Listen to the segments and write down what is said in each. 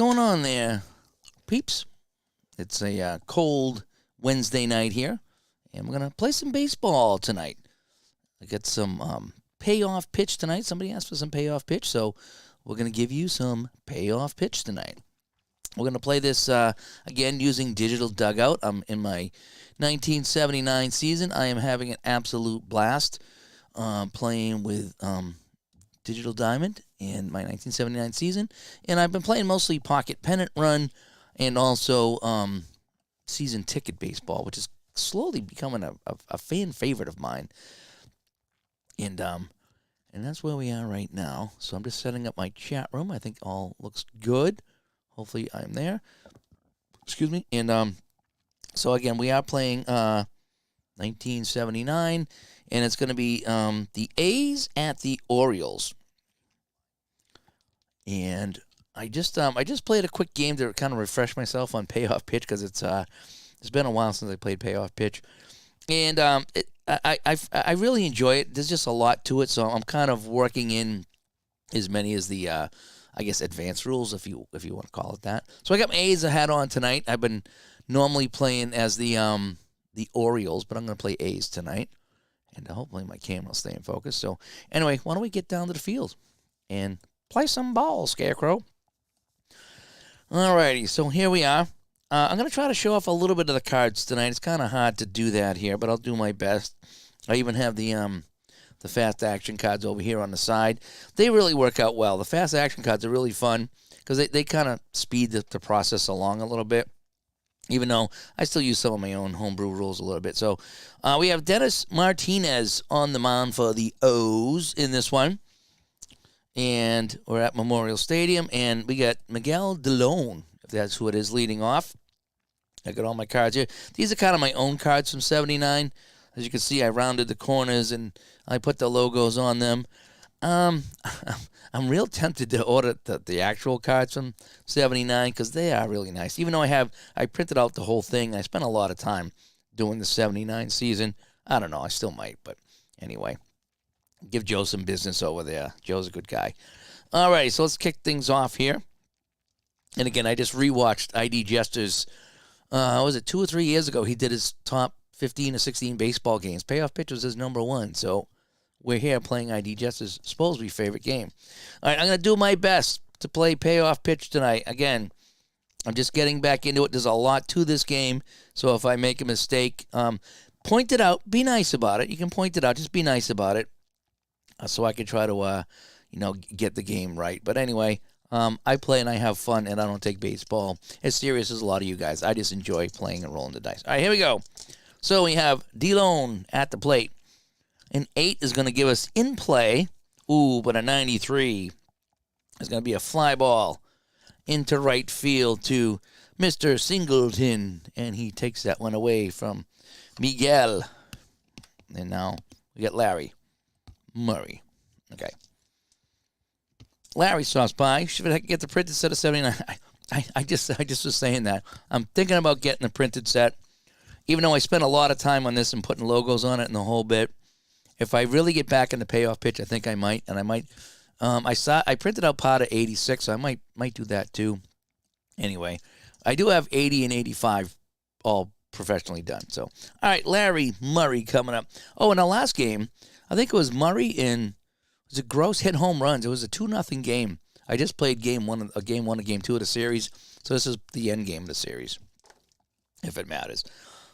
going on there, peeps? It's a cold Wednesday night here, and we're going to play some baseball tonight. I got some payoff pitch tonight. Somebody asked for some payoff pitch, so we're going to give you some payoff pitch tonight. We're going to play this, again, using Digital Dugout. I'm in my 1979 season. I am having an absolute blast playing with Digital Diamond in my 1979 season. And I've been playing mostly Pocket Pennant Run and also season ticket baseball, which is slowly becoming a fan favorite of mine. And that's where we are right now. So I'm just setting up my chat room. I think all looks good. Hopefully I'm there. Excuse me. And so again, we are playing 1979, and it's going to be the A's at the Orioles. And I just played a quick game to kind of refresh myself on payoff pitch because it's been a while since I played payoff pitch, and I really enjoy it. There's just a lot to it, so I'm kind of working in as many as the I guess advanced rules, if you want to call it that. So I got my A's hat on tonight. I've been normally playing as the Orioles, but I'm going to play A's tonight, and hopefully my camera will stay in focus. So anyway, why don't we get down to the field and play some ball, Scarecrow? Alrighty, so here we are. I'm going to try to show off a little bit of the cards tonight. It's kind of hard to do that here, but I'll do my best. I even have the fast action cards over here on the side. They really work out well. The fast action cards are really fun because they kind of speed the process along a little bit, even though I still use some of my own homebrew rules a little bit. So we have Dennis Martinez on the mound for the O's in this one. And we're at Memorial Stadium, and we got Miguel DeLone, if that's who it is, leading off. I got all my cards here. These are kind of my own cards from 79. As you can see, I rounded the corners, and I put the logos on them. I'm real tempted to order the actual cards from 79 because they are really nice. Even though I printed out the whole thing, I spent a lot of time doing the 79 season. I don't know. I still might, but anyway. Give Joe some business over there. Joe's a good guy. All right, so let's kick things off here. And again, I just rewatched ID Jester's, was it 2 or 3 years ago? He did his top 15 or 16 baseball games. Payoff pitch was his number one. So we're here playing ID Jester's supposed to be favorite game. All right, I'm going to do my best to play payoff pitch tonight. Again, I'm just getting back into it. There's a lot to this game. So if I make a mistake, point it out. Be nice about it. You can point it out. Just be nice about it. So I can try to, get the game right. But anyway, I play and I have fun, and I don't take baseball as serious as a lot of you guys. I just enjoy playing and rolling the dice. All right, here we go. So we have DeLone at the plate. An 8 is going to give us in play. Ooh, but a 93 is going to be a fly ball into right field to Mr. Singleton, and he takes that one away from Miguel. And now we got Larry Murray. Okay. Larry stops by. Should I get the printed set of 79? I just was saying that. I'm thinking about getting a printed set, even though I spent a lot of time on this and putting logos on it and the whole bit. If I really get back into payoff pitch, I think I might. And I might. I printed out part of 86, so I might do that too. Anyway, I do have 80 and 85 all professionally done. So, all right, Larry Murray coming up. Oh, in our last game, I think it was Murray and was it Gross hit home runs. It was a 2-0 game. I just played game one and game two of the series. So this is the end game of the series, if it matters.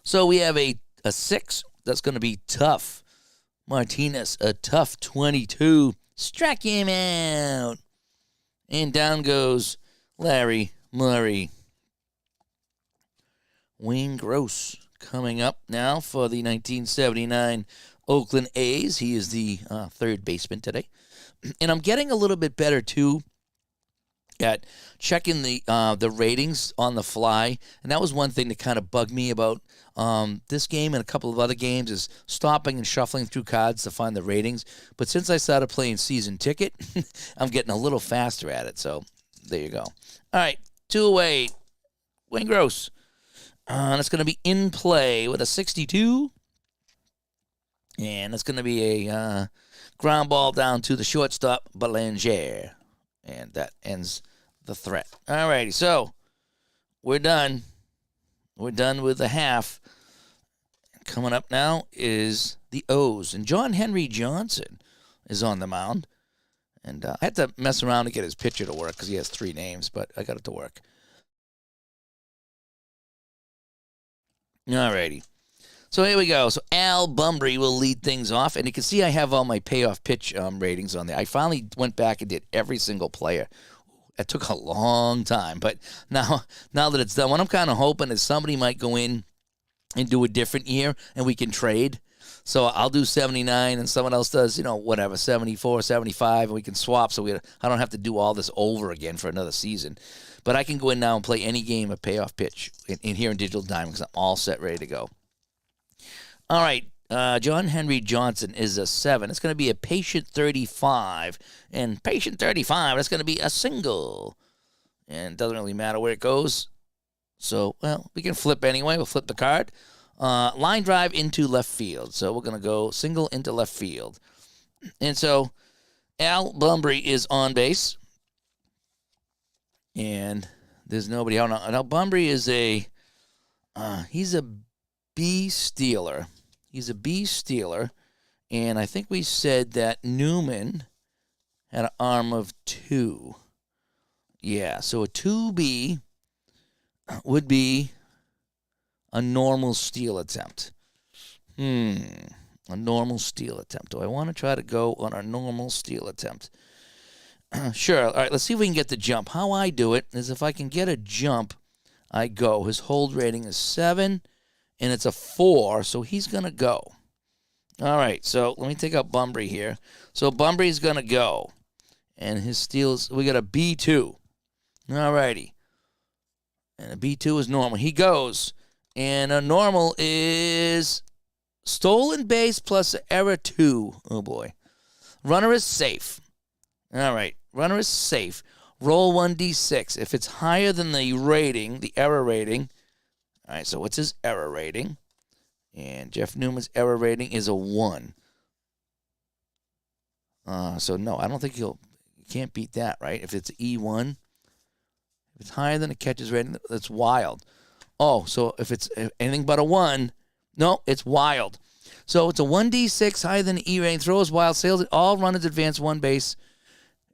So we have a 6 that's going to be tough. Martinez, a tough 22. Struck him out. And down goes Larry Murray. Wayne Gross coming up now for the 1979 Oakland A's. He is the third baseman today. And I'm getting a little bit better, too, at checking the ratings on the fly. And that was one thing that kind of bugged me about this game and a couple of other games is stopping and shuffling through cards to find the ratings. But since I started playing season ticket, I'm getting a little faster at it. So there you go. All right, 2 away. Wayne Gross. And it's going to be in play with a 62. And it's going to be a ground ball down to the shortstop, Belanger. And that ends the threat. All righty, so we're done. We're done with the half. Coming up now is the O's, and John Henry Johnson is on the mound. And I had to mess around to get his pitcher to work because he has 3 names, but I got it to work. All righty. So here we go. So Al Bumbry will lead things off, and you can see I have all my payoff pitch ratings on there. I finally went back and did every single player. It took a long time, but now that it's done, what I'm kind of hoping is somebody might go in and do a different year, and we can trade. So I'll do 79, and someone else does, whatever, 74, 75, and we can swap. So I don't have to do all this over again for another season. But I can go in now and play any game of payoff pitch in here in Digital Diamond because I'm all set, ready to go. All right, John Henry Johnson is a 7. It's going to be a patient 35, and patient 35, that's going to be a single. And it doesn't really matter where it goes. So, well, we can flip anyway. We'll flip the card. Line drive into left field. So we're going to go single into left field. And so Al Bumbry is on base. And there's nobody out. Now Bumbry is he's a B stealer. He's a B stealer. And I think we said that Newman had an arm of 2. Yeah, so a 2B would be a normal steal attempt. A normal steal attempt. Do I want to try to go on a normal steal attempt? Sure. All right, let's see if we can get the jump. How I do it is if I can get a jump, I go. His hold rating is 7, and it's a 4, so he's going to go. All right, so let me take out Bumbry here. So Bumbry's going to go, and his steals, we got a B2. All righty. And a B2 is normal. He goes. And a normal is stolen base plus error 2. Oh, boy. Runner is safe. All right. Runner is safe. Roll 1d6. If it's higher than the rating, the error rating. All right, so what's his error rating? And Jeff Newman's error rating is a 1. So, no, I don't think you can't beat that, right? If it's E1. If it's higher than a catcher's rating, that's wild. Oh, so if it's anything but a 1, no, it's wild. So it's a 1d6 higher than the E rating, throws wild, sails it, all runners advance 1 base.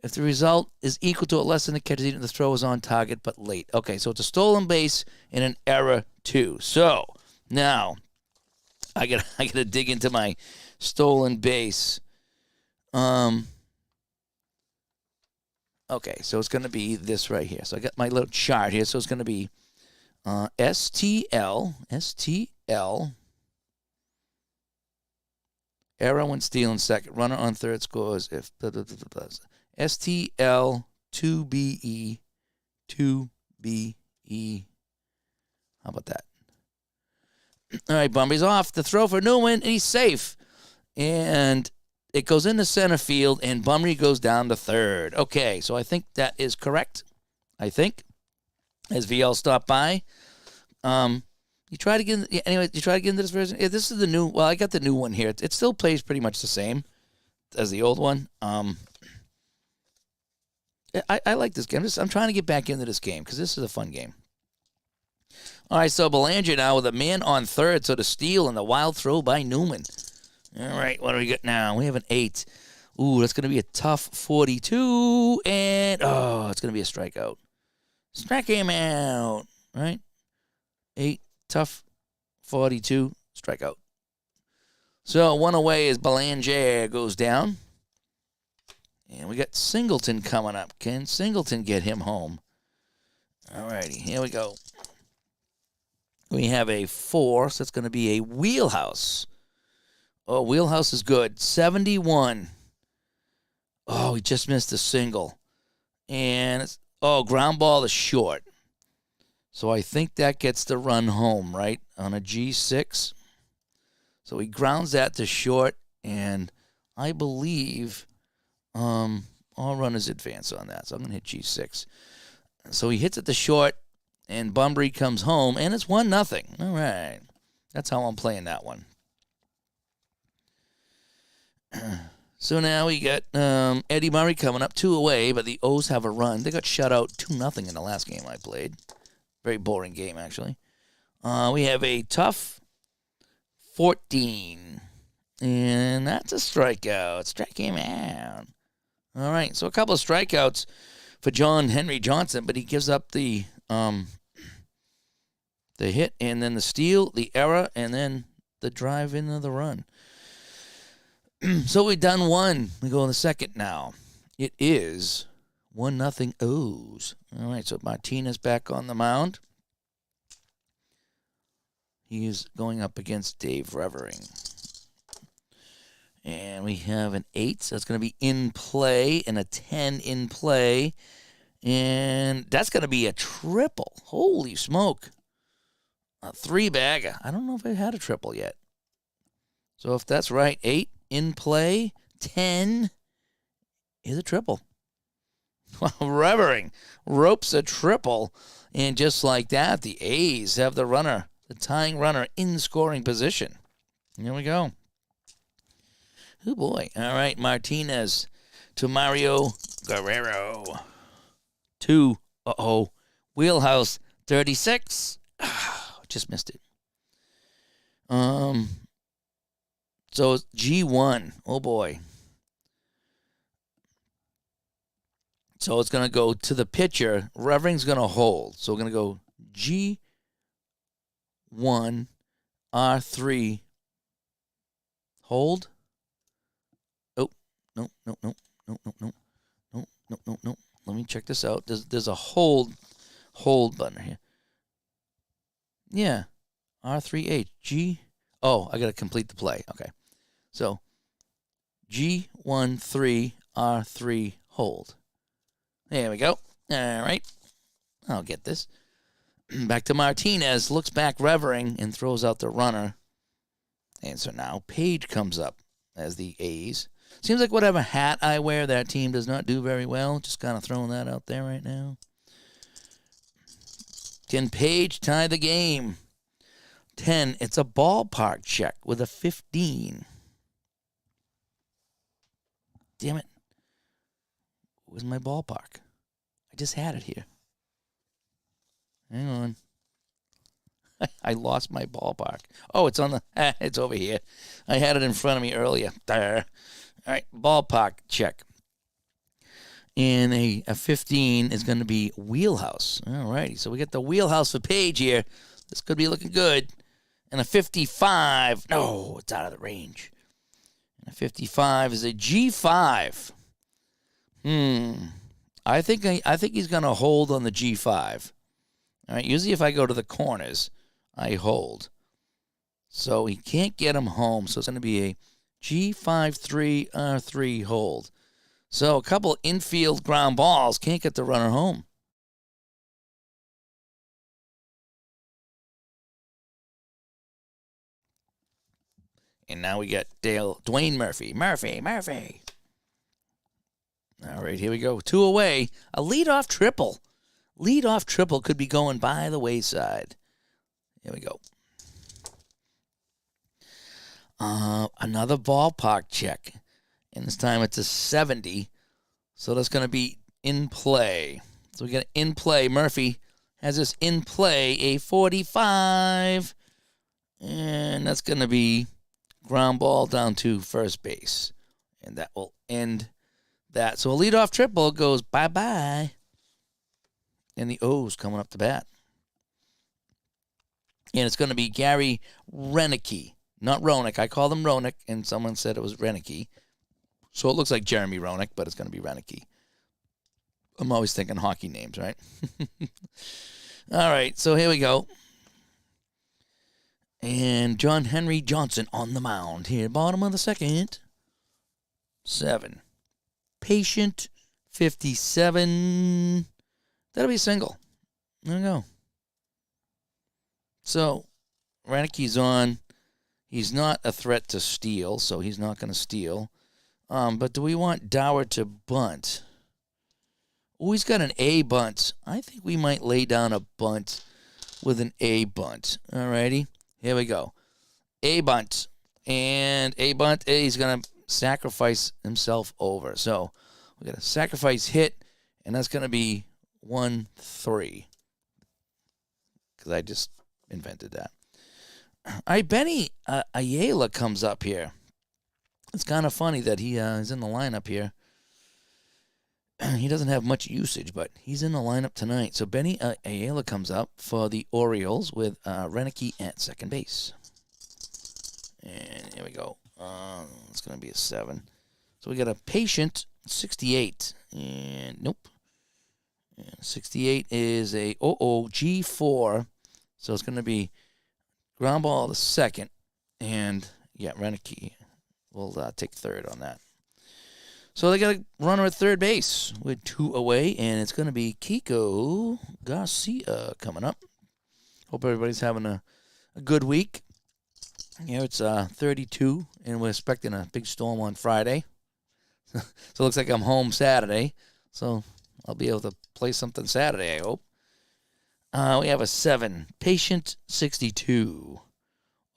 If the result is equal to or less than the catcher's rating, the throw is on target but late. Okay, so it's a stolen base and an error 2. So now I gotta dig into my stolen base. Okay, so it's gonna be this right here. So I got my little chart here. So it's gonna be STL, error when stealing second, runner on third scores if, STL, 2BE, 2BE. How about that? All right, Bumby's off. The throw for Newman, and he's safe. And it goes into center field, and Bumby goes down to third. Okay, so I think that is correct. I think. As VL stopped by. You try to get into this version. Yeah, this is the new. Well, I got the new one here. It still plays pretty much the same as the old one. I like this game. I'm trying to get back into this game because this is a fun game. All right, so Belanger now with a man on third, so the steal and the wild throw by Newman. All right, what do we got now? We have an 8. Ooh, that's going to be a tough 42, and it's going to be a strikeout. Strike him out, right? 8, tough 42, strikeout. So 1 away as Belanger goes down. And we got Singleton coming up. Can Singleton get him home? All righty, here we go. We have a 4, so it's going to be a wheelhouse. Oh, wheelhouse is good. 71. Oh, he just missed a single. And it's, ground ball is short. So I think that gets the run home, right, on a G6. So he grounds that to short, and I believe all runners advance on that. So I'm going to hit G6. So he hits it to short, and Bumbry comes home, and it's 1-0. All right. That's how I'm playing that one. So now we got Eddie Murray coming up 2 away, but the O's have a run. They got shut out 2-0 in the last game I played. Very boring game, actually. We have a tough 14. And that's a strikeout. Strike him out. All right, so a couple of strikeouts for John Henry Johnson, but he gives up the hit and then the steal, the error, and then the drive into the run. So we've done one. We go in the second now. It is 1-0 O's. All right, so Martinez back on the mound. He is going up against Dave Revering. And we have an 8, so it's going to be in play, and a 10 in play. And that's going to be a triple. Holy smoke. A 3-bagger. I don't know if I had a triple yet. So if that's right, 8 in play, 10 is a triple. Revering ropes a triple. And just like that, the A's have the runner, the tying runner, in scoring position. Here we go. Oh, boy. All right, Martinez to Mario Guerrero. 2. Wheelhouse 36. Just missed it. So it's G1. Oh, boy. So it's going to go to the pitcher. Revering's going to hold. So we're going to go G1, R3, hold. Oh, no. Let me check this out. There's a hold button here. Yeah, R3H, G. Oh, I got to complete the play. Okay. So G1, 3, R3, hold. There we go. All right. I'll get this. Back to Martinez. Looks back, Revering, and throws out the runner. And so now Page comes up as the A's. Seems like whatever hat I wear, that team does not do very well. Just kind of throwing that out there right now. Can Page tie the game? 10. It's a ballpark check with a 15. Damn it. Where's my ballpark? I just had it here. Hang on. I lost my ballpark. Oh, it's on the... it's over here. I had it in front of me earlier. There. All right, ballpark check. And a 15 is going to be wheelhouse. All righty, so we got the wheelhouse for Page here. This could be looking good. And a 55. No, it's out of the range. And a 55 is a G5. I think he's going to hold on the G5. All right, usually if I go to the corners, I hold. So he can't get him home. So it's going to be a G5-3 R3 hold. So a couple infield ground balls can't get the runner home. And now we got Dwayne Murphy. Murphy. All right, here we go. 2 away. A leadoff triple. Leadoff triple could be going by the wayside. Here we go. Another ballpark check. And this time it's a 70. So that's going to be in play. So we got in play. Murphy has this in play, a 45. And that's going to be ground ball down to first base. And that will end that. So a leadoff triple goes bye-bye. And the O's coming up to bat. And it's going to be Gary Roenicke. Not Roenick. I called him Roenick, and someone said it was Roenicke. So it looks like Jeremy Roenick, but it's going to be Roenicke. I'm always thinking hockey names, right? All right, so here we go. And John Henry Johnson on the mound here. Bottom of the second. 7. Patient 57. That'll be a single. There we go. So, Roenicke's on. He's not a threat to steal, so he's not going to steal. But do we want Dower to bunt? Oh, he's got an A bunt. I think we might lay down a bunt with an A bunt. All righty. Here we go. A bunt. And A bunt, he's going to sacrifice himself over. So we got a sacrifice hit, and that's going to be 1-3 because I just invented that. All right, Benny Ayala comes up here. It's kind of funny that he is in the lineup here. He doesn't have much usage, but he's in the lineup tonight. So Benny Ayala comes up for the Orioles with Renicky at second base. And here we go. It's going to be a 7. So we got a patient 68. And nope. 68 is a G4. So it's going to be ground ball to second. And yeah, Renicky will take third on that. So they got a runner at third base with 2 away, and it's going to be Kiko Garcia coming up. Hope everybody's having a good week. Here it's 32, and we're expecting a big storm on Friday. So it looks like I'm home Saturday, so I'll be able to play something Saturday, I hope. We have a 7, patient 62.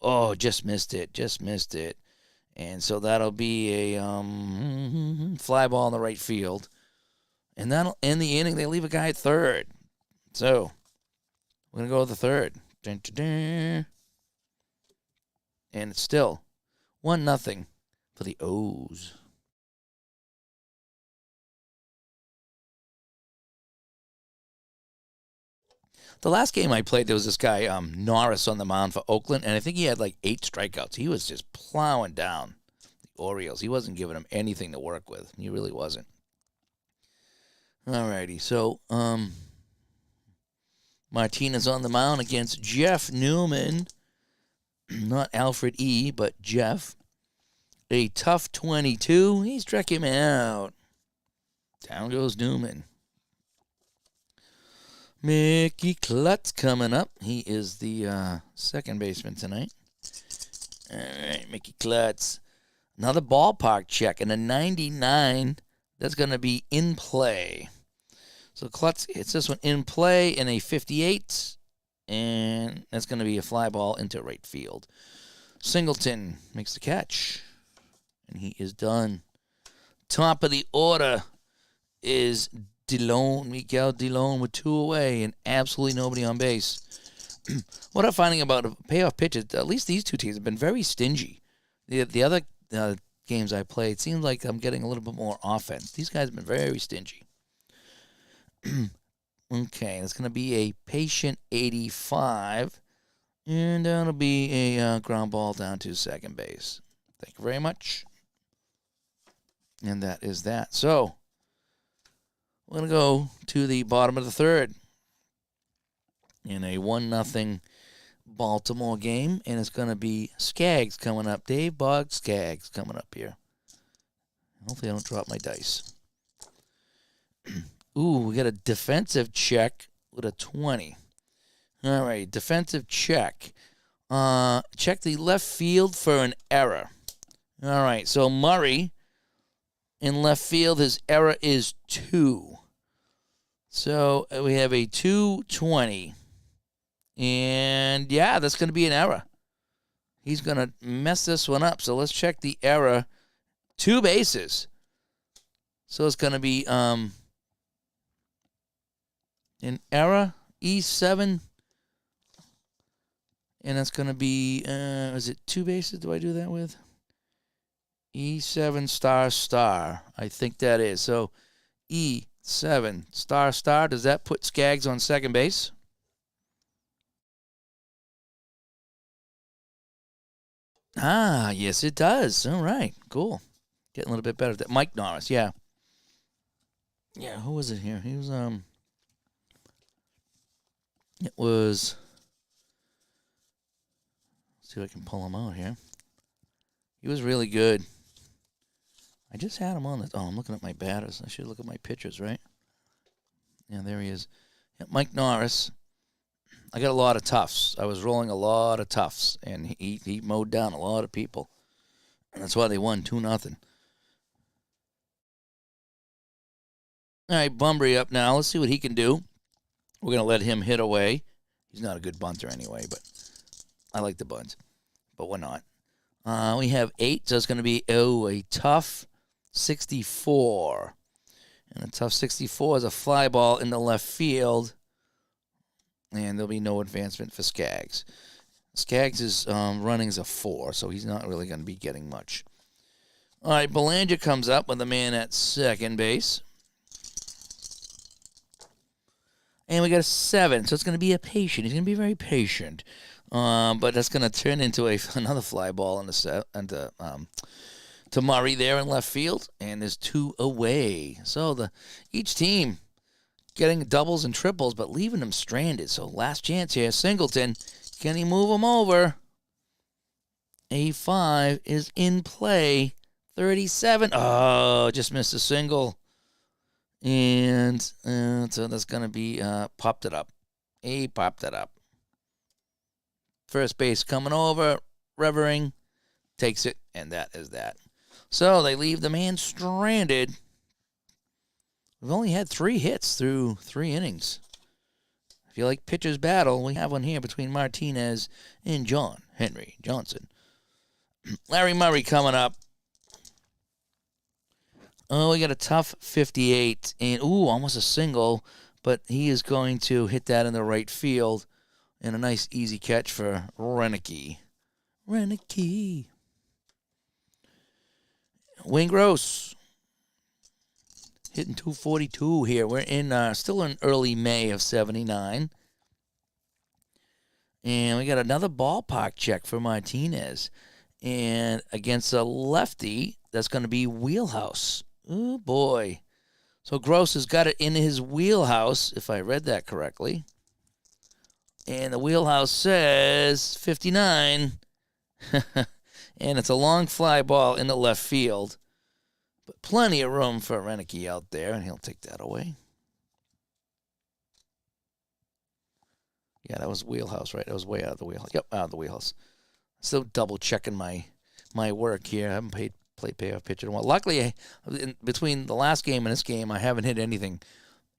Oh, just missed it. And so that'll be a fly ball in the right field. And that'll end the inning. They leave a guy at third. So we're going to go with the third. Dun, dun, dun. And it's still 1-0 for the O's. The last game I played, there was this guy, Norris, on the mound for Oakland, and I think he had like 8 strikeouts. He was just plowing down the Orioles. He wasn't giving them anything to work with. He really wasn't. All righty, so Martinez on the mound against Jeff Newman. Not Alfred E., but Jeff. A tough 22. He struck him out. Down goes Newman. Mickey Klutz coming up. He is the second baseman tonight. All right, Mickey Klutz. Another ballpark check and a 99. That's going to be in play. So Klutz hits this one in play in a 58. And that's going to be a fly ball into right field. Singleton makes the catch. And he is done. Top of the order is Miguel Delone with 2 away and absolutely nobody on base. What I'm finding about payoff pitches, at least these 2 teams have been very stingy. The other games I played, it seems like I'm getting a little bit more offense. These guys have been very stingy. Okay, it's going to be a patient 85. And that'll be a ground ball down to second base. Thank you very much. And that is that. So we're going to go to the bottom of the third in a 1-0 Baltimore game. And it's going to be Skaggs coming up. Dave Boggs Skaggs coming up here. Hopefully I don't drop my dice. Ooh, we got a defensive check with a 20. All right, defensive check. Check the left field for an error. All right, so Murray in left field, his error is 2. So we have a 220. And, yeah, that's going to be an error. He's going to mess this one up. So let's check the error. 2 bases. So it's going to be an error, E7. And that's going to be, is it 2 bases? Do I do that with? E7 ***. I think that is. So E7 ***. Does that put Skaggs on second base? Ah, yes, it does. All right, cool. Getting a little bit better at that. Mike Norris, yeah. Yeah, who was it here? He was, it was, let's see if I can pull him out here. He was really good. I just had him on the, I'm looking at my batters. I should look at my pitchers, right? Yeah, there he is. Yeah, Mike Norris. I got a lot of toughs. I was rolling a lot of toughs, and he mowed down a lot of people. And that's why they won 2-0. All right, Bunbury up now. Let's see what he can do. We're going to let him hit away. He's not a good bunter anyway, but I like the bunts. But we're not. We have 8, so it's going to be, a tough 64. And a tough 64 is a fly ball in the left field. And there'll be no advancement for Skaggs. Skaggs' running is a 4, so he's not really going to be getting much. All right, Belanger comes up with a man at second base. And we got a 7, so it's going to be a patient. He's going to be very patient. But that's going to turn into another fly ball to Murray there in left field. And there's 2 away. So each team getting doubles and triples, but leaving them stranded. So last chance here, Singleton. Can he move him over? A5 is in play. 37. Oh, just missed a single. And so that's going to be popped it up. He popped it up. First base coming over. Revering takes it, and that is that. So they leave the man stranded. We've only had 3 hits through 3 innings. If you like pitcher's battle, we have one here between Martinez and John Henry Johnson. Larry Murray coming up. Oh, we got a tough 58. And, almost a single. But he is going to hit that in the right field. And a nice, easy catch for Renicky. Wayne Gross. Hitting 242 here. We're still in early May of 79. And we got another ballpark check for Martinez. And against a lefty, that's going to be wheelhouse. Oh, boy. So Gross has got it in his wheelhouse, if I read that correctly. And the wheelhouse says 59. And it's a long fly ball in the left field. But plenty of room for Renicky out there, and he'll take that away. Yeah, that was wheelhouse, right? That was way out of the wheelhouse. Yep, out of the wheelhouse. Still double checking my work here. I haven't played payoff pitch in a while. Luckily, between the last game and this game, I haven't hit anything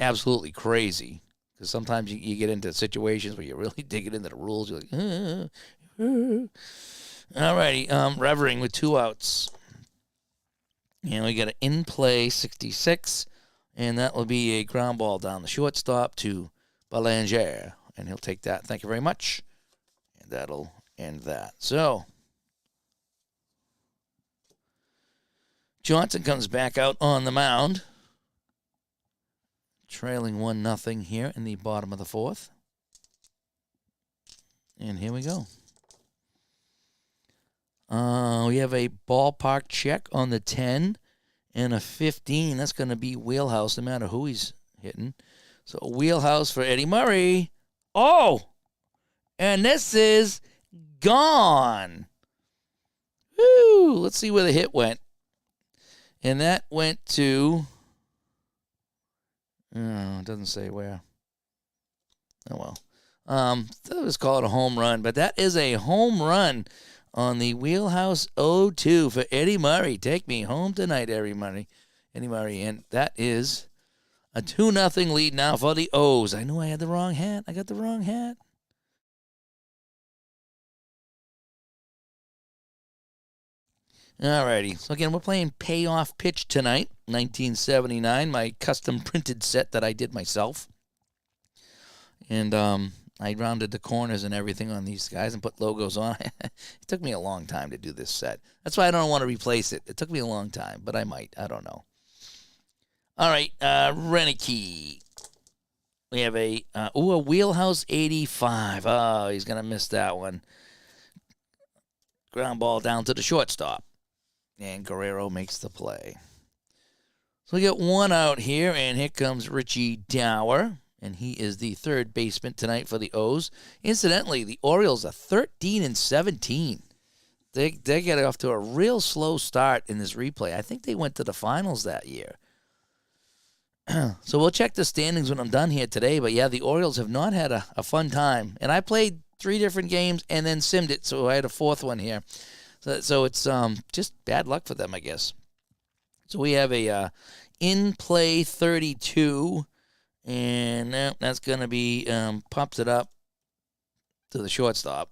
absolutely crazy. Because sometimes you get into situations where you're really digging into the rules. You're like, All righty, Revering with 2 outs. And we got an in-play 66. And that will be a ground ball down the shortstop to Belanger. And he'll take that. Thank you very much. And that'll end that. So, Johnson comes back out on the mound. Trailing 1-0 here in the bottom of the 4th. And here we go. We have a ballpark check on the 10 and a 15. That's going to be wheelhouse no matter who he's hitting. So wheelhouse for Eddie Murray. Oh! And this is gone. Woo! Let's see where the hit went. And that went to... Oh, it doesn't say where. Oh, well. Let's call it a home run. But that is a home run on the wheelhouse 0-2 for Eddie Murray. Take me home tonight, Eddie Murray. And that is a 2-0 lead now for the O's. I knew I had the wrong hat. I got the wrong hat. Alrighty. So again, we're playing Payoff Pitch tonight, 1979, my custom printed set that I did myself. And I rounded the corners and everything on these guys and put logos on. It took me a long time to do this set. That's why I don't want to replace it. It took me a long time, but I might. I don't know. All right, Renicky. We have a wheelhouse 85. Oh, he's going to miss that one. Ground ball down to the shortstop. And Guerrero makes the play. So we got 1 out here, and here comes Richie Dower. And he is the third baseman tonight for the O's. Incidentally, the Orioles are 13-17. They get off to a real slow start in this replay. I think they went to the finals that year. So we'll check the standings when I'm done here today. But, yeah, the Orioles have not had a fun time. And I played 3 different games and then simmed it, so I had a 4th one here. So it's just bad luck for them, I guess. So we have a in-play 32. And that's going to be, pops it up to the shortstop.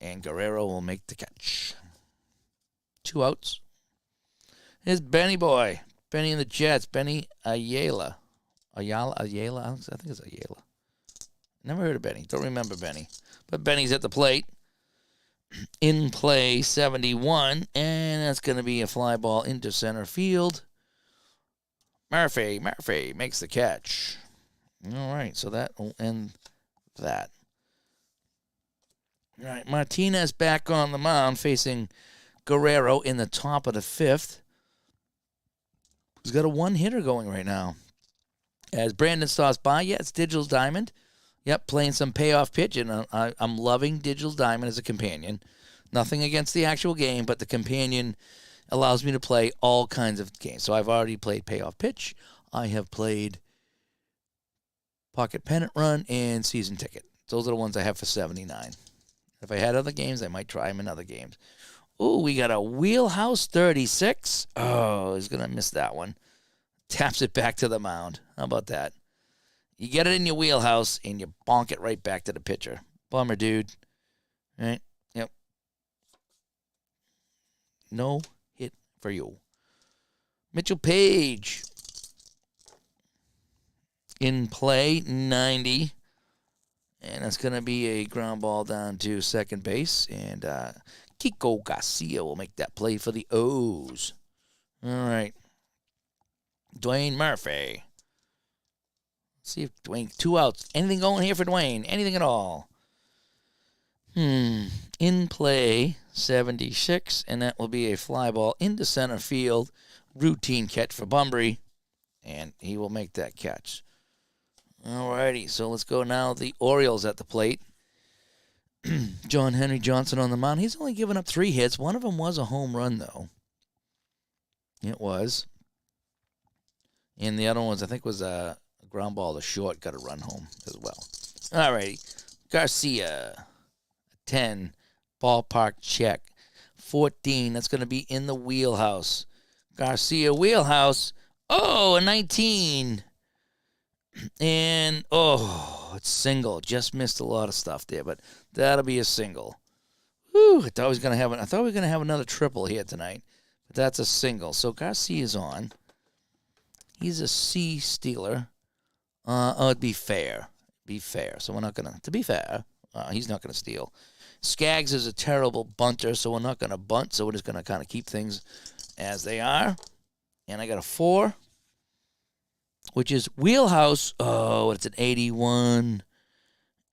And Guerrero will make the catch. 2 outs. Here's Benny boy. Benny and the Jets. Benny Ayala. Ayala? I think it's Ayala. Never heard of Benny. Don't remember Benny. But Benny's at the plate. In play, 71. And that's going to be a fly ball into center field. Murphy makes the catch. All right, so that will end that. All right, Martinez back on the mound facing Guerrero in the top of the 5th. He's got a 1-hitter going right now. As Brandon stops by, yeah, it's Digital Diamond. Yep, playing some payoff pitch, and I'm loving Digital Diamond as a companion. Nothing against the actual game, but the companion allows me to play all kinds of games. So I've already played payoff pitch. I have played Pocket Pennant Run and Season Ticket. Those are the ones I have for $79. If I had other games, I might try them in other games. Ooh, we got a Wheelhouse 36. Oh, he's going to miss that one. Taps it back to the mound. How about that? You get it in your wheelhouse, and you bonk it right back to the pitcher. Bummer, dude. Right? Yep. No hit for you. Mitchell Page. In play, 90. And that's going to be a ground ball down to second base. And Kiko Garcia will make that play for the O's. All right. Dwayne Murphy. Let's see if Dwayne, 2 outs. Anything going here for Dwayne? Anything at all? In play, 76. And that will be a fly ball into center field. Routine catch for Bunbury. And he will make that catch. Alrighty, so let's go now. The Orioles at the plate. John Henry Johnson on the mound. He's only given up 3 hits. One of them was a home run, though. It was. And the other ones, I think, was a ground ball to short. Got a run home as well. Alrighty. Garcia. 10. Ballpark check. 14. That's going to be in the wheelhouse. Garcia wheelhouse. Oh, a 19. And, it's single. Just missed a lot of stuff there, but that'll be a single. Whew, I thought we were going to have another triple here tonight, but that's a single. So Garcia's on. He's a C stealer. It'd be fair. So we're not going to be fair, he's not going to steal. Skaggs is a terrible bunter, so we're not going to bunt, so we're just going to kind of keep things as they are. And I got a 4. Which is wheelhouse. Oh, it's an 81.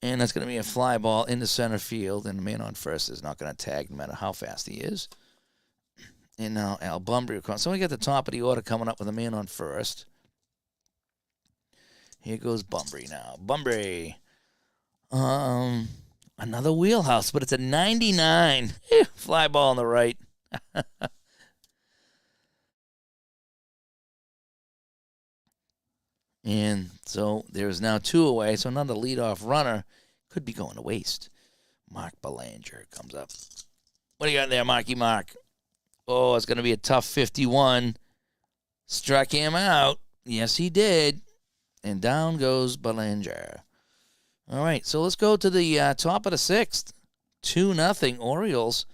And that's going to be a fly ball into center field. And the man on first is not going to tag no matter how fast he is. And now Al Bunbury comes. So we got the top of the order coming up with a man on first. Here goes Bunbury now. Bunbury. Another wheelhouse, but it's a 99. Fly ball on the right. And so there's now 2 away. So another leadoff runner could be going to waste. Mark Belanger comes up. What do you got there, Marky Mark? Oh, it's going to be a tough 51. Struck him out. Yes, he did. And down goes Belanger. All right, so let's go to the top of the 6th. 2-0 Orioles.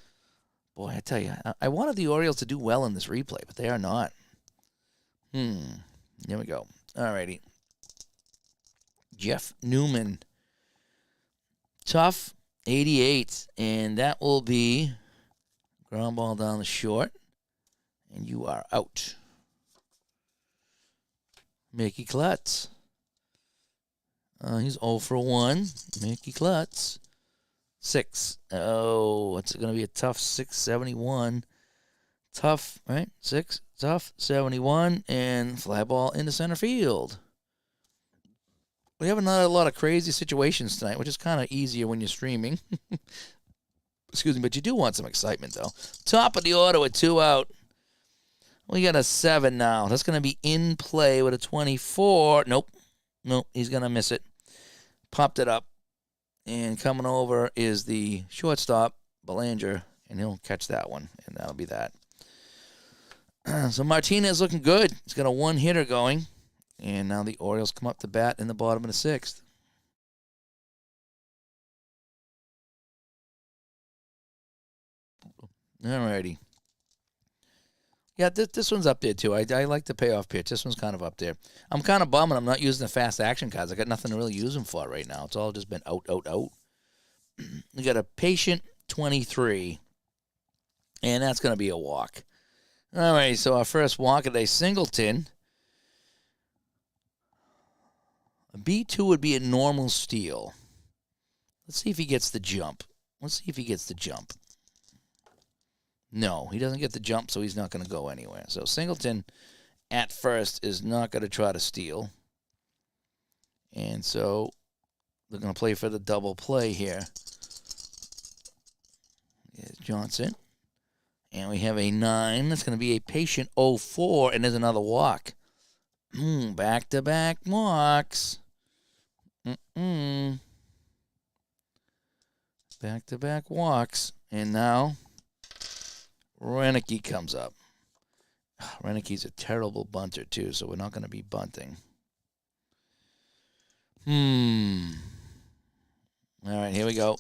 Boy, I tell you, I wanted the Orioles to do well in this replay, but they are not. Here we go. Alrighty. Jeff Newman. Tough, 88. And that will be ground ball down the short. And you are out. Mickey Klutz. He's 0 for 1. Mickey Klutz. 6. Oh, it's going to be a tough 671. Tough, right? 6. Tough, 71, and fly ball into center field. We have a lot of crazy situations tonight, which is kind of easier when you're streaming. Excuse me, but you do want some excitement, though. Top of the order with 2 out. We got a 7 now. That's going to be in play with a 24. Nope, he's going to miss it. Popped it up. And coming over is the shortstop, Belanger, and he'll catch that one, and that'll be that. So Martinez looking good. He's got a 1-hitter going. And now the Orioles come up to bat in the bottom of the 6th. All righty. Yeah, this one's up there, too. I like the payoff pitch. This one's kind of up there. I'm kind of bumming I'm not using the fast action cards. I got nothing to really use them for right now. It's all just been out, out, out. We got a patient 23, and that's going to be a walk. All right, so our first walk at a Singleton. A B2 would be a normal steal. Let's see if he gets the jump. No, he doesn't get the jump, so he's not going to go anywhere. So Singleton at first is not going to try to steal. And so they're going to play for the double play here. Here's Johnson. And we have a 9. That's going to be a patient 04, and there's another walk. Back-to-back walks. Back-to-back walks. And now Renicky comes up. Renicky's a terrible bunter, too, so we're not going to be bunting. All right, here we go.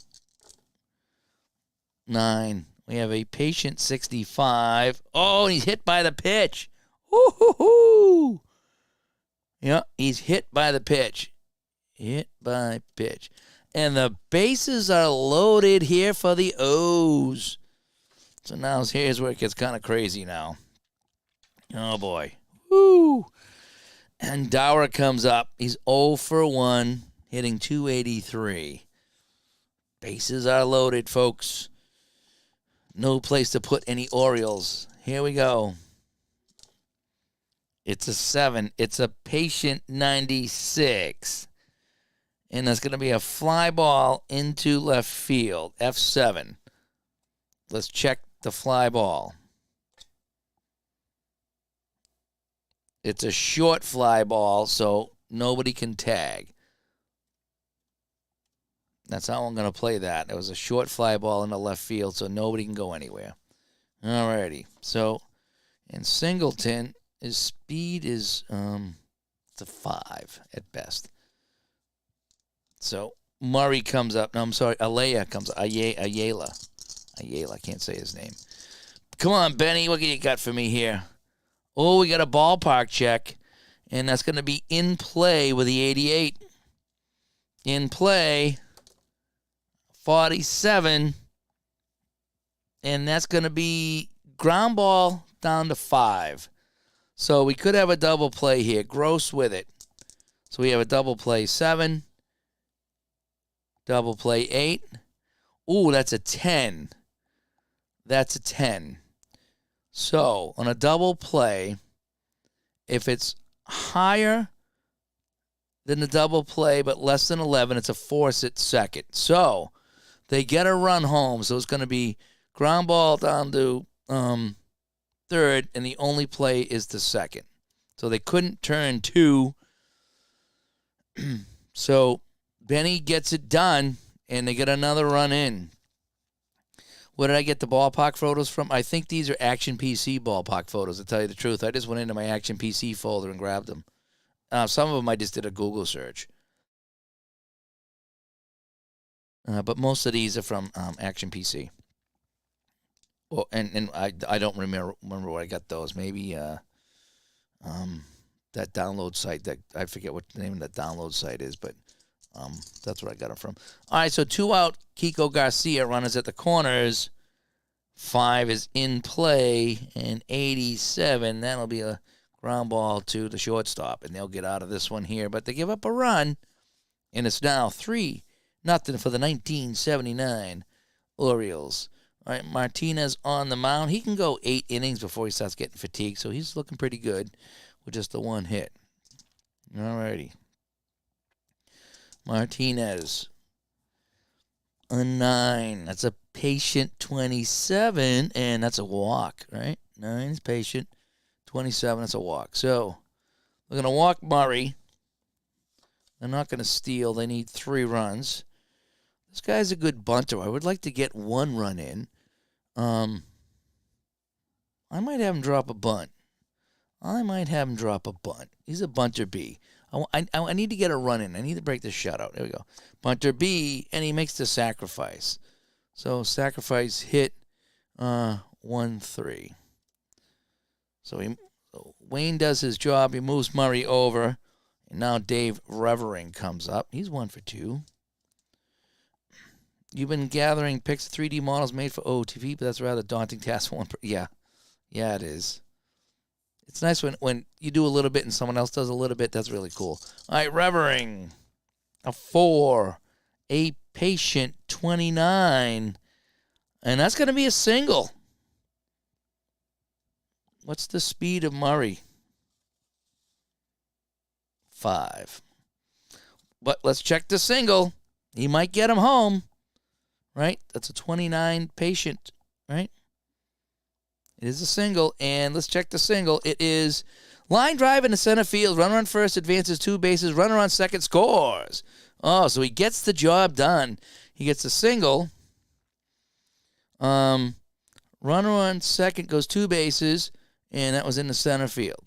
9. We have a patient 65. Oh, he's hit by the pitch. Woo-hoo-hoo. Yeah, he's hit by the pitch. Hit by pitch. And the bases are loaded here for the O's. So now here's where it gets kind of crazy now. Oh, boy. Woo. And Dower comes up. He's 0 for 1, hitting 283. Bases are loaded, folks. No place to put any Orioles. Here we go. It's a 7. It's a patient 96. And that's going to be a fly ball into left field. F7. Let's check the fly ball. It's a short fly ball, so nobody can tag. That's how I'm going to play that. It was a short fly ball in the left field, so nobody can go anywhere. All righty. So, in Singleton, his speed is it's a 5 at best. So, Murray comes up. No, I'm sorry. Alea comes up. Ayala. I can't say his name. Come on, Benny. What do you got for me here? Oh, we got a ballpark check, and that's going to be in play with the 88. In play, 47, and that's going to be ground ball down to 5. So we could have a double play here. Gross with it. So we have a double play 7, double play 8. Ooh, that's a 10. That's a 10. So, on a double play, if it's higher than the double play but less than 11, it's a force at second. So, they get a run home. So, it's going to be ground ball down to third, and the only play is the second. So, they couldn't turn 2. So, Benny gets it done, and they get another run in. Where did I get the ballpark photos from? I think these are Action PC ballpark photos, to tell you the truth. I just went into my Action PC folder and grabbed them. Some of them I just did a Google search. But most of these are from Action PC. Well, and I don't remember where I got those. Maybe that download site. That I forget what the name of that download site is, but that's where I got them from. All right, so 2 out. Kiko Garcia, runners at the corners. 5 is in play, and 87. That'll be a ground ball to the shortstop, and they'll get out of this one here. But they give up a run, and it's now 3-0 for the 1979 Orioles. All right, Martinez on the mound. He can go 8 innings before he starts getting fatigued, so he's looking pretty good with just the 1 hit. All righty. Martinez, a 9. That's a patient 27, and that's a walk, right? 9 is patient, 27, that's a walk. So we're going to walk Murray. They're not going to steal. They need 3 runs. This guy's a good bunter. I would like to get 1 run in. I might have him drop a bunt. He's a bunter B. I need to get a run in. I need to break this shutout. There we go. Bunter B, and he makes the sacrifice. So sacrifice hit 1-3. So Wayne does his job. He moves Murray over. And now Dave Revering comes up. He's 1 for 2. You've been gathering pics of 3D models made for OTV, but that's a rather daunting task for one. Yeah, it is. It's nice when you do a little bit and someone else does a little bit. That's really cool. All right, Revering, a 4, a patient 29, and that's going to be a single. What's the speed of Murray? 5. But let's check the single. He might get him home. Right? That's a 29 patient, right? It is a single, and let's check the single. It is line drive into center field. Runner on first advances 2 bases. Runner on second scores. Oh, so he gets the job done. He gets a single. Runner on second goes 2 bases, and that was in the center field.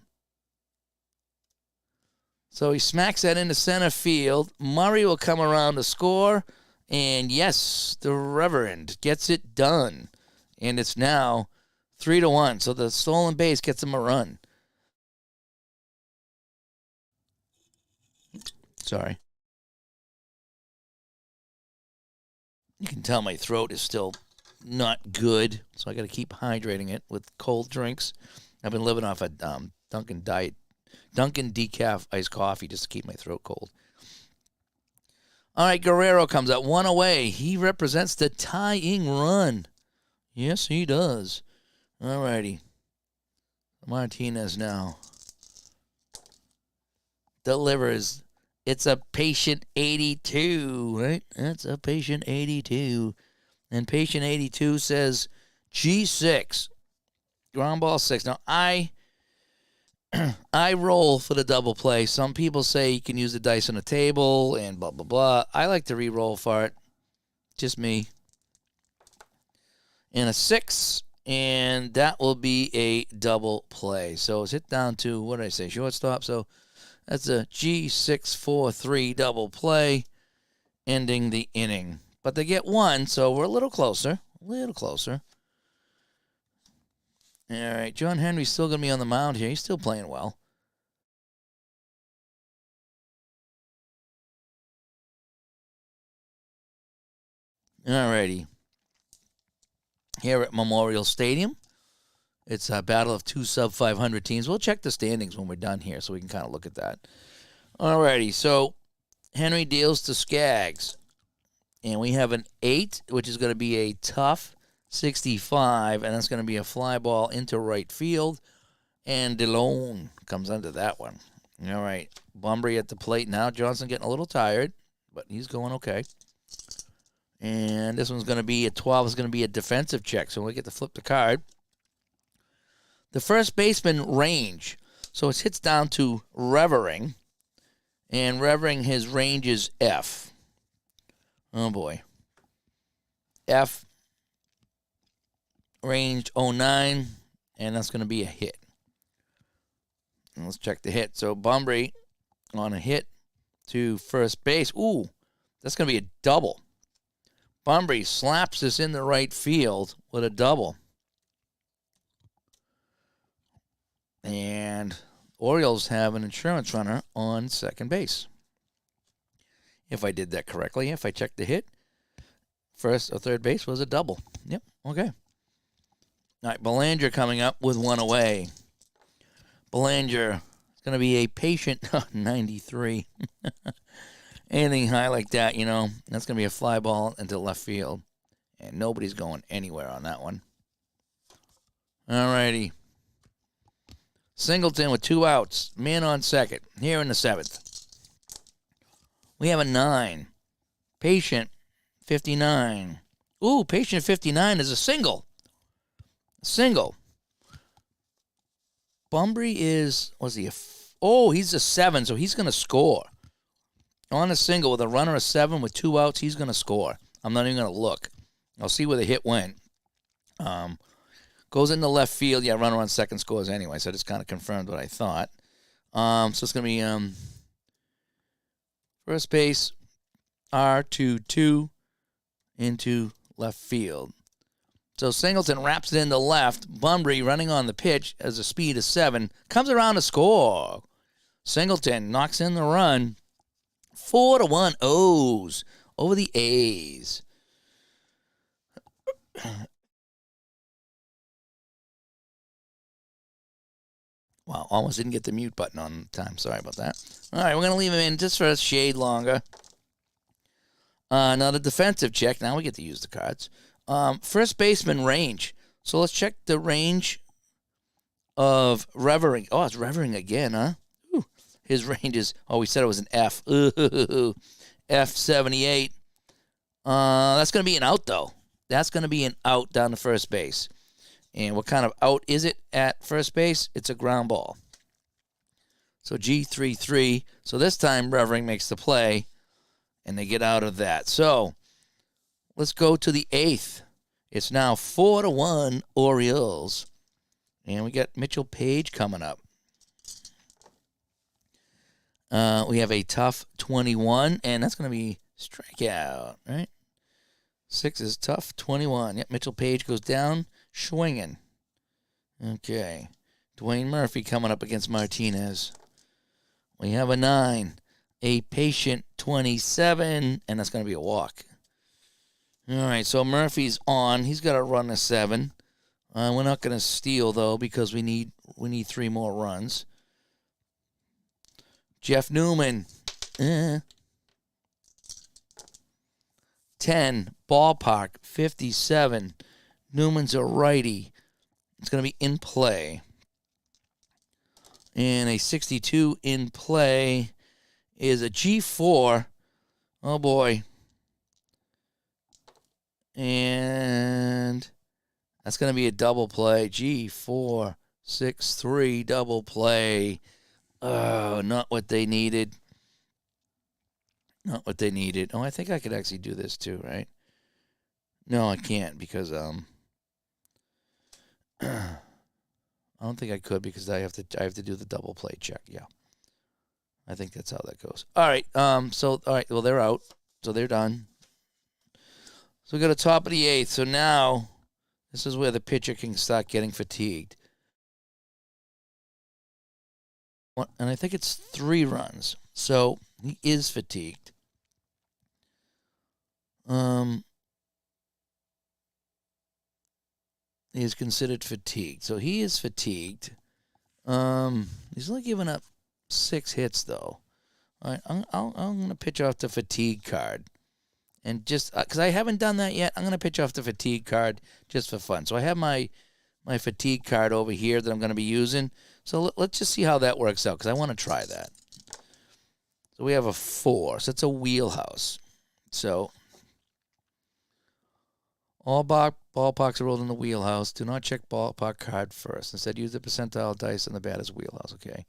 So he smacks that into center field. Murray will come around to score. And yes, the Reverend gets it done. And it's now 3-1. So the stolen base gets him a run. Sorry. You can tell my throat is still not good. So I got to keep hydrating it with cold drinks. I've been living off a Dunkin' decaf iced coffee just to keep my throat cold. All right, Guerrero comes up 1 away. He represents the tying run. Yes, he does. All righty. Martinez now delivers. It's a patient 82, right? That's a patient 82. And patient 82 says G6. Ground ball 6. Now, I roll for the double play. Some people say you can use the dice on the table and blah, blah, blah. I like to re-roll for it. Just me. And a 6, and that will be a double play. So it's hit down to, what did I say, shortstop? So that's a G6-4-3 double play, ending the inning. But they get 1, so we're a little closer. All right, John Henry's still going to be on the mound here. He's still playing well. All righty. Here at Memorial Stadium, it's a battle of 2 sub-500 teams. We'll check the standings when we're done here so we can kind of look at that. All righty, so Henry deals to Skaggs. And we have an 8, which is going to be a tough 65, and that's going to be a fly ball into right field. And DeLone comes under that one. All right. Bumbry at the plate now. Johnson getting a little tired, but he's going okay. And this one's going to be a 12. Is going to be a defensive check, so we get to flip the card. The first baseman range. So it hits down to Revering. And Revering, his range is F. Oh, boy. F. Ranged 09, and that's going to be a hit. And let's check the hit. So Bumbry on a hit to first base. Ooh, that's going to be a double. Bumbry slaps this in the right field with a double. And Orioles have an insurance runner on second base. If I did that correctly, if I checked the hit, first or third base was a double. Yep, okay. All right, Belanger coming up with 1 away. Belanger is going to be a patient 93. Anything high like that, that's going to be a fly ball into left field. And nobody's going anywhere on that one. All righty. Singleton with 2 outs. Man on second. Here in the 7th. We have a 9. Patient 59. Ooh, patient 59 is a single. Single. Bumbry is, he's a 7, so he's going to score. On a single with a runner of 7 with 2 outs, he's going to score. I'm not even going to look. I'll see where the hit went. Goes into left field. Yeah, runner on second scores anyway, so I just kind of confirmed what I thought. So it's going to be first base, R2-2 into left field. So Singleton wraps it in the left. Bunbury running on the pitch as a speed of 7. Comes around to score. Singleton knocks in the run. 4-1 O's over the A's. Wow, almost didn't get the mute button on time. Sorry about that. All right, we're going to leave him in just for a shade longer. Now the defensive check. Now we get to use the cards. First baseman range. So let's check the range of Revering. Oh, it's Revering again, huh? Ooh. His range is, we said it was an F. Ooh, F78. That's going to be an out, though. That's going to be an out down to first base. And what kind of out is it at first base? It's a ground ball. So G33. So this time Revering makes the play, and they get out of that. So let's go to the 8th. It's now 4-1 Orioles. And we got Mitchell Page coming up. We have a tough 21, and that's going to be strikeout, right? 6 is tough 21. Yep, Mitchell Page goes down, swinging. Okay. Dwayne Murphy coming up against Martinez. We have a 9, a patient 27, and that's going to be a walk. All right, so Murphy's on. He's got to run a 7. We're not going to steal, though, because we need 3 more runs. Jeff Newman. 10. Ballpark. 57. Newman's a righty. It's going to be in play. And a 62 in play is a G4. Oh, boy. And that's going to be a double play. G4, 6, 3, double play. Oh, not what they needed. Not what they needed. Oh, I think I could actually do this too, right? No, I can't because I don't think I could because I have to do the double play check. Yeah. I think that's how that goes. All right. Well, they're out. So they're done. So we go to top of the 8th. So now this is where the pitcher can start getting fatigued. And I think it's 3 runs. So he is fatigued. He is considered fatigued. So he is fatigued. He's only given up 6 hits, though. All right, I'm going to pitch off the fatigue card. And just because I haven't done that yet, I'm going to pitch off the fatigue card just for fun. So I have my fatigue card over here that I'm going to be using. So let's just see how that works out because I want to try that. So we have a 4. So it's a wheelhouse. So all ballparks are rolled in the wheelhouse. Do not check ballpark card first. Instead, use the percentile dice on the batter's wheelhouse. Okay.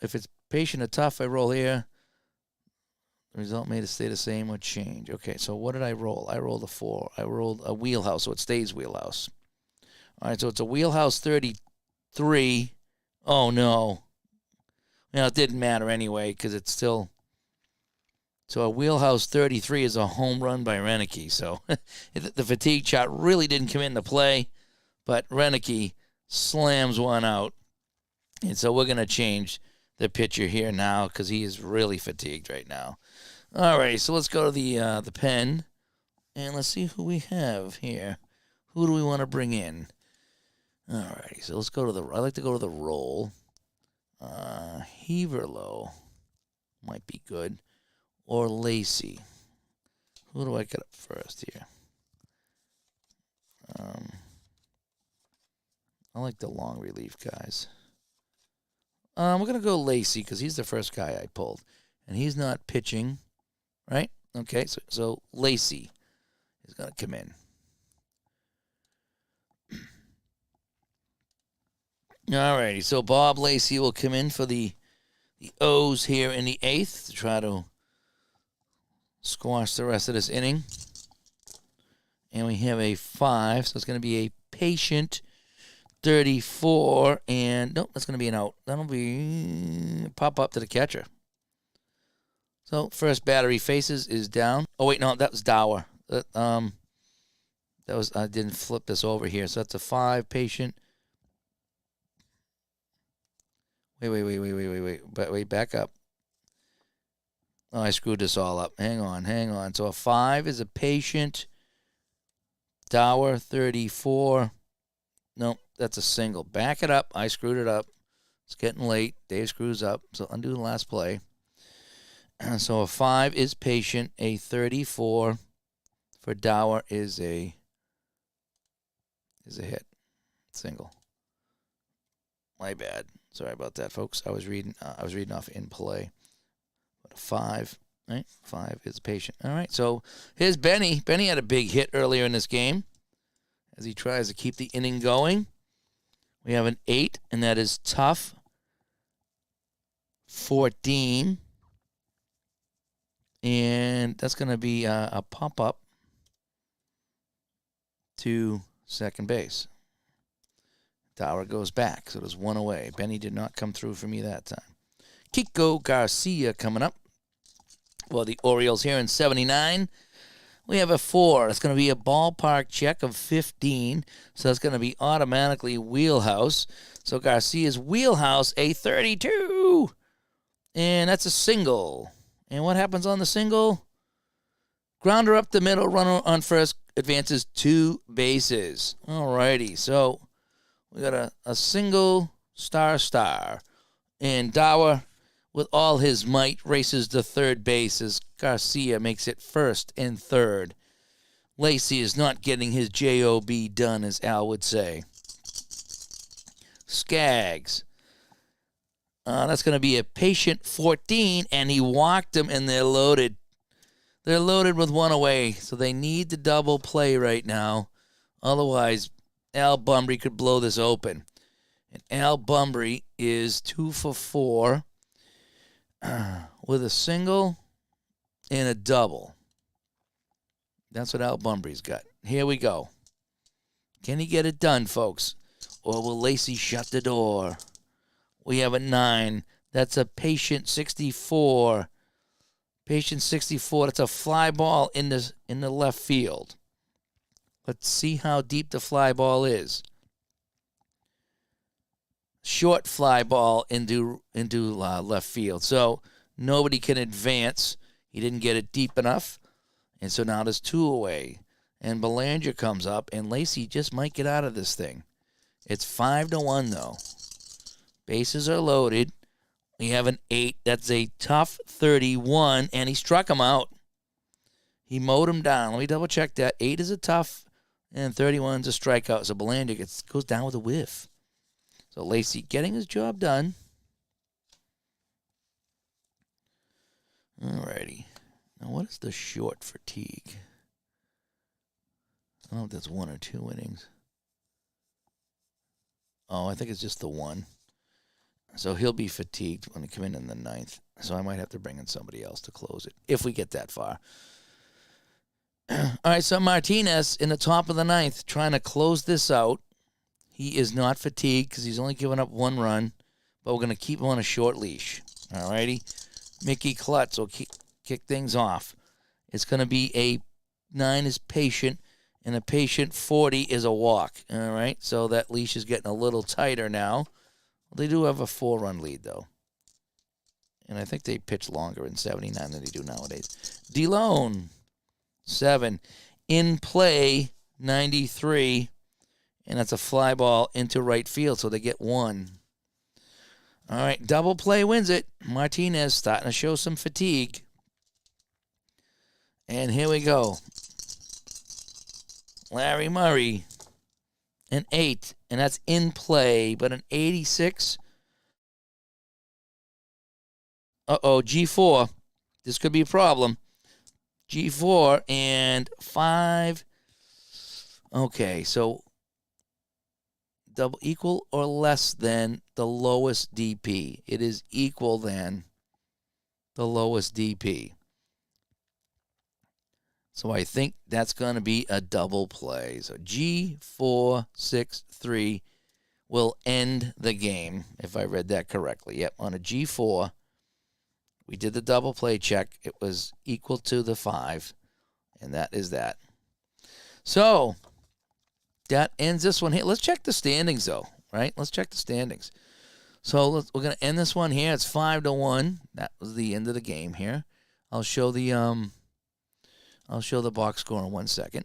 If it's patient or tough, I roll here. The result may stay the same or change. Okay, so what did I roll? I rolled a 4. I rolled a wheelhouse, so it stays wheelhouse. All right, so it's a wheelhouse 33. Oh, no. Well, it didn't matter anyway because it's still... So a wheelhouse 33 is a home run by Renicky. So the fatigue shot really didn't come into play, but Renicky slams one out. And so we're going to change the pitcher here now because he is really fatigued right now. All right, so let's go to the pen, and let's see who we have here. Who do we want to bring in? All right, so let's go to I like to go to the roll. Heaverlo might be good, or Lacey. Who do I get up first here? I like the long relief guys. We're going to go Lacey because he's the first guy I pulled. And he's not pitching, right? Okay, so Lacey is going to come in. All righty, so Bob Lacey will come in for the O's here in the 8th to try to squash the rest of this inning. And we have a 5, so it's going to be a patient 34, and nope, that's going to be an out. That'll be pop up to the catcher. So first batter he faces is down. Oh wait, no, that was Dower. That was I didn't flip this over here. So that's a 5 patient. Wait, back up. Oh, I screwed this all up. Hang on. So a 5 is a patient. Dower 34. Nope, that's a single. Back it up. I screwed it up. It's getting late. Dave screws up. So undo the last play. So a 5 is patient. A 34 for Dower is a hit. Single. My bad. Sorry about that, folks. I was reading off in play. But a 5, right? 5 is patient. All right. So here's Benny. Benny had a big hit earlier in this game as he tries to keep the inning going. We have an 8, and that is tough. 14. And that's going to be a pump up to second base. Dower goes back, so there's 1 away. Benny did not come through for me that time. Kiko Garcia coming up. Well, the Orioles here in 79. We have a 4. It's going to be a ballpark check of 15, so it's going to be automatically wheelhouse. So Garcia's wheelhouse, a 32. And that's a single. And what happens on the single? Grounder up the middle, runner on first, advances 2 bases. All righty, so we got a single star. And Dower, with all his might, races to third base as Garcia makes it first and third. Lacey is not getting his job done, as Al would say. Skaggs. That's going to be a patient 14, and he walked him, and they're loaded. They're loaded with 1 away, so they need the double play right now. Otherwise, Al Bumbry could blow this open. And Al Bumbry is 2 for 4 with a single and a double. That's what Al Bumbry's got. Here we go. Can he get it done, folks? Or will Lacey shut the door? We have a 9. That's a patient 64. Patient 64. That's a fly ball in the left field. Let's see how deep the fly ball is. Short fly ball into left field. So nobody can advance. He didn't get it deep enough. And so now there's 2 away. And Belanger comes up, and Lacey just might get out of this thing. It's 5-1, though. Bases are loaded. We have an 8. That's a tough 31, and he struck him out. He mowed him down. Let me double check that. 8 is a tough, and 31 is a strikeout. So Belanger goes down with a whiff. So Lacey getting his job done. All righty. Now, what is the short fatigue? I don't know if that's 1 or 2 innings. Oh, I think it's just the 1. So he'll be fatigued when he come in the 9th. So I might have to bring in somebody else to close it, if we get that far. All right, so Martinez in the top of the 9th trying to close this out. He is not fatigued because he's only given up 1 run, but we're going to keep him on a short leash. All righty? Mickey Klutz will kick things off. It's going to be a 9 is patient, and a patient 40 is a walk. All right? So that leash is getting a little tighter now. They do have a 4-run lead, though. And I think they pitch longer in 79 than they do nowadays. DeLone, 7. In play, 93. And that's a fly ball into right field, so they get 1. All right, double play wins it. Martinez starting to show some fatigue. And here we go. Larry Murray, an 8, and that's in play, but an 86. G4. This could be a problem. G4 and 5. Okay, so double equal or less than the lowest DP. It is equal than the lowest DP. So I think that's going to be a double play. So G4, 6, 3 will end the game, if I read that correctly. Yep, on a G4, we did the double play check. It was equal to the 5, and that is that. So that ends this one here. Let's check the standings, though, right? Let's check the standings. So we're going to end this one here. It's 5-1. That was the end of the game here. I'll show the box score in 1 second.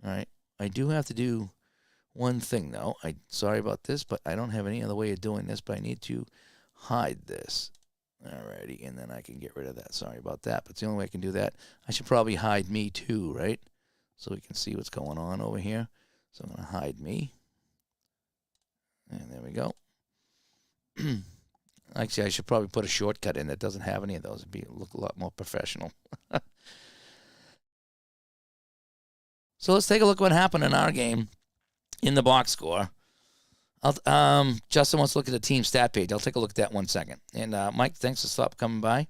All right. I do have to do one thing, though. Sorry about this, but I don't have any other way of doing this, but I need to hide this. Alrighty, and then I can get rid of that. Sorry about that, but it's the only way I can do that. I should probably hide me too, right? So we can see what's going on over here. So I'm going to hide me. And there we go. Actually, I should probably put a shortcut in that doesn't have any of those. It'd look a lot more professional. So let's take a look at what happened in our game in the box score. Justin wants to look at the team stat page. I'll take a look at that 1 second. And Mike, thanks for stopping coming by.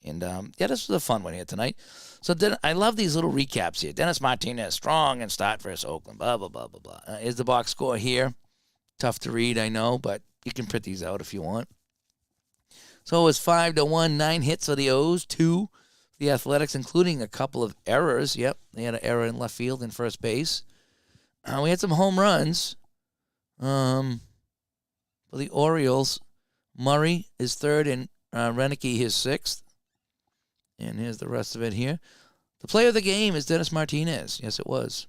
And yeah, this was a fun one here tonight. So I love these little recaps here. Dennis Martinez, strong and start versus Oakland, blah, blah, blah, blah, blah. Is the box score here. Tough to read, I know, but you can print these out if you want. So it was 5-1, 9 hits for the O's, 2 for the Athletics, including a couple of errors. Yep, they had an error in left field and first base. We had some home runs. For the Orioles, Murray is third and Renicky his sixth. And here's the rest of it here. The player of the game is Dennis Martinez. Yes, it was.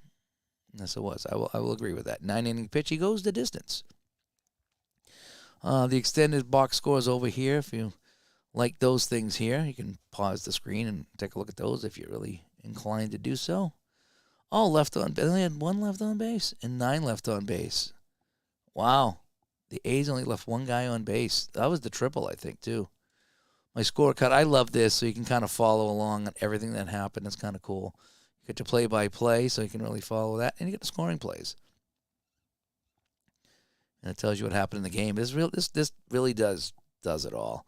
Yes, it was. I will agree with that. 9-inning pitch. He goes the distance. The extended box scores over here. If you like those things here, you can pause the screen and take a look at those if you're really inclined to do so. Oh, left on. They only had 1 left on base and 9 left on base. Wow. The A's only left 1 guy on base. That was the triple, I think, too. My scorecard, I love this, so you can kind of follow along on everything that happened. It's kind of cool. You get to play-by-play, so you can really follow that, and you get the scoring plays. And it tells you what happened in the game. This really does it all.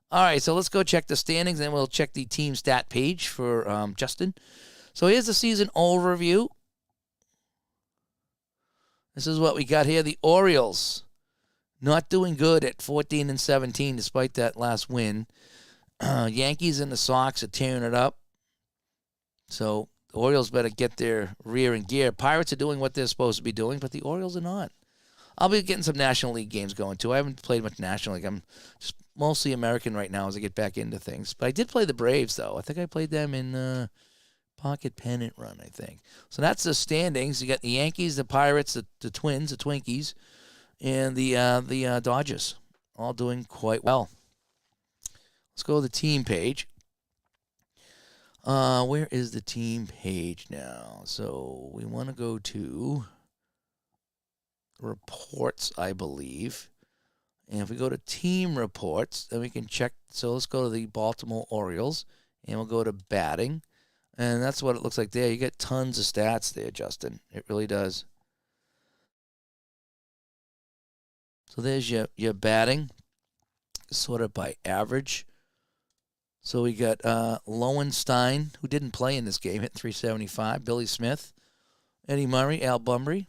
All right, so let's go check the standings, and we'll check the team stat page for Justin. So here's the season overview. This is what we got here. The Orioles not doing good at 14-17 despite that last win. Yankees and the Sox are tearing it up. So the Orioles better get their rear in gear. Pirates are doing what they're supposed to be doing, but the Orioles are not. I'll be getting some National League games going, too. I haven't played much National League. I'm just mostly American right now as I get back into things. But I did play the Braves, though. I think I played them in Pocket Pennant Run, I think. So that's the standings. You got the Yankees, the Pirates, the Twins, the Twinkies, and the Dodgers, all doing quite well. Let's go to the team page. Where is the team page now? So we want to go to reports, I believe. And if we go to team reports, then we can check. So let's go to the Baltimore Orioles, and we'll go to batting. And that's what it looks like there. You get tons of stats there, Justin. It really does. So there's your batting, sorted by average. So we got Lowenstein, who didn't play in this game, hit .375. Billy Smith, Eddie Murray, Al Bunbury.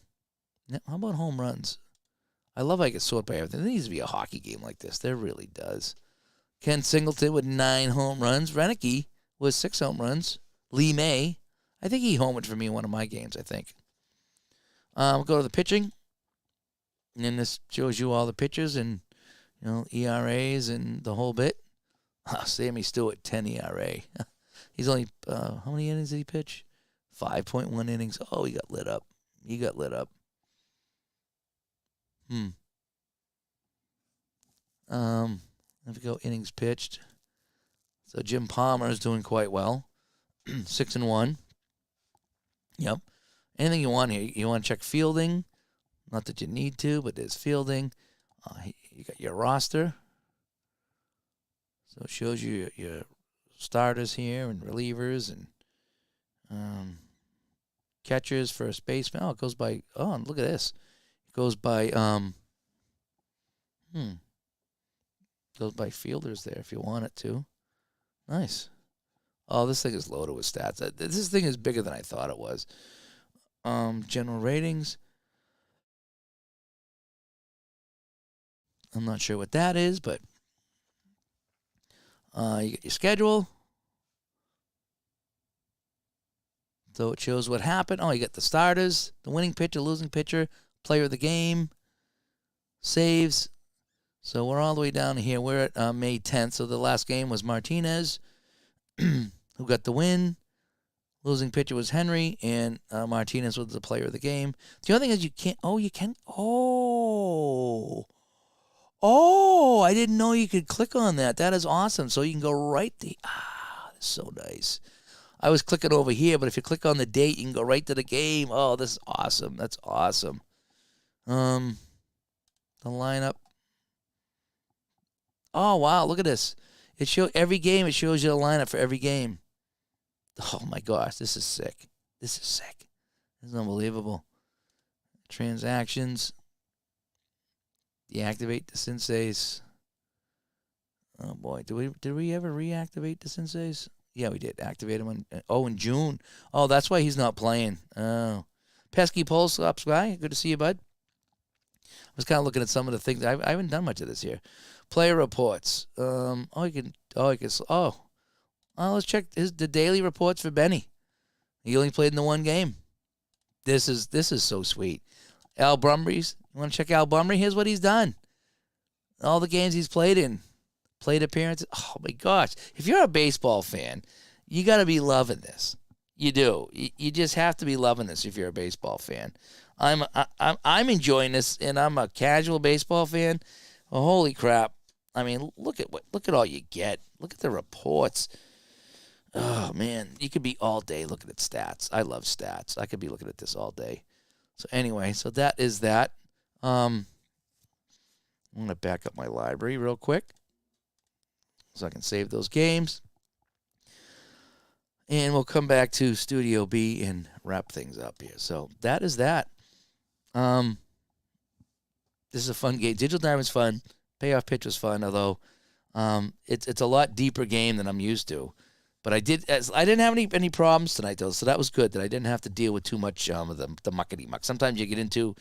Now, how about home runs? I love how I get sorted by everything. There needs to be a hockey game like this. There really does. Ken Singleton with 9 home runs. Renicky with 6 home runs. Lee May, I think he homered for me in one of my games, I think. We'll go to the pitching. And then this shows you all the pitchers and, ERAs and the whole bit. Sammy Stewart, 10 ERA. He's only, how many innings did he pitch? 5.1 innings. Oh, he got lit up. If we go innings pitched. So Jim Palmer is doing quite well. 6-1. Yep. Anything you want here. You want to check fielding. Not that you need to, but there's fielding. You got your roster. So it shows you your starters here and relievers and catchers, first baseman. Oh, it goes by. Oh, look at this. It goes by. Goes by fielders there if you want it to. Nice. Oh, this thing is loaded with stats. This thing is bigger than I thought it was. General ratings. I'm not sure what that is, but you get your schedule. So it shows what happened. Oh, you got the starters, the winning pitcher, losing pitcher, player of the game, saves. So we're all the way down here. We're at May 10th. So the last game was Martinez, who got the win. Losing pitcher was Henry, and Martinez was the player of the game. The other thing is you can't. Oh, you can. Oh, I didn't know you could click on that. That is awesome. So you can go right there. That's so nice. I was clicking over here, but if you click on the date, you can go right to the game. Oh, this is awesome. That's awesome. The lineup. Oh, wow. Look at this. It shows every game. It shows you the lineup for every game. Oh, my gosh. This is sick. This is unbelievable. Transactions. Deactivate the senseis. Oh, boy. Did we ever reactivate the senseis? Yeah, we did. Activate him in June. Oh, that's why he's not playing. Oh. Pesky Pulse Ups guy. Good to see you, bud. I was kind of looking at some of the things. I haven't done much of this here. Player reports. Let's check the daily reports for Benny. He only played in the one game. This is so sweet. Al Brumby's. You want to check Al Brumby? Here's what he's done. All the games he's played in. Plate appearances. Oh, my gosh. If you're a baseball fan, you got to be loving this. You do. You just have to be loving this if you're a baseball fan. I'm enjoying this, and I'm a casual baseball fan. Oh, holy crap. I mean, look at all you get. Look at the reports. Oh, man. You could be all day looking at stats. I love stats. I could be looking at this all day. So anyway, so that is that. I'm going to back up my library real quick so I can save those games. And we'll come back to Studio B and wrap things up here. So that is that. This is a fun game. Digital Diamond's fun. Payoff Pitch was fun, although it's a lot deeper game than I'm used to. But I didn't have any problems tonight, though, so that was good that I didn't have to deal with too much of the muckety-muck. Sometimes you get into,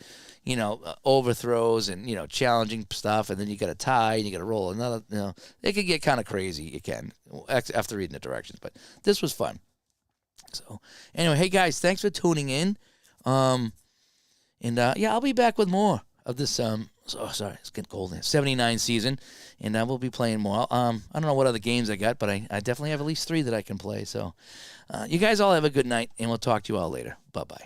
overthrows and, challenging stuff, and then you got to tie and you got to roll another, it can get kind of crazy. It can, after reading the directions. But this was fun. So, anyway, hey, guys, thanks for tuning in. I'll be back with more of this, it's getting cold here, 79 season, and we'll be playing more. I don't know what other games I got, but I definitely have at least 3 that I can play. So you guys all have a good night, and we'll talk to you all later. Bye-bye.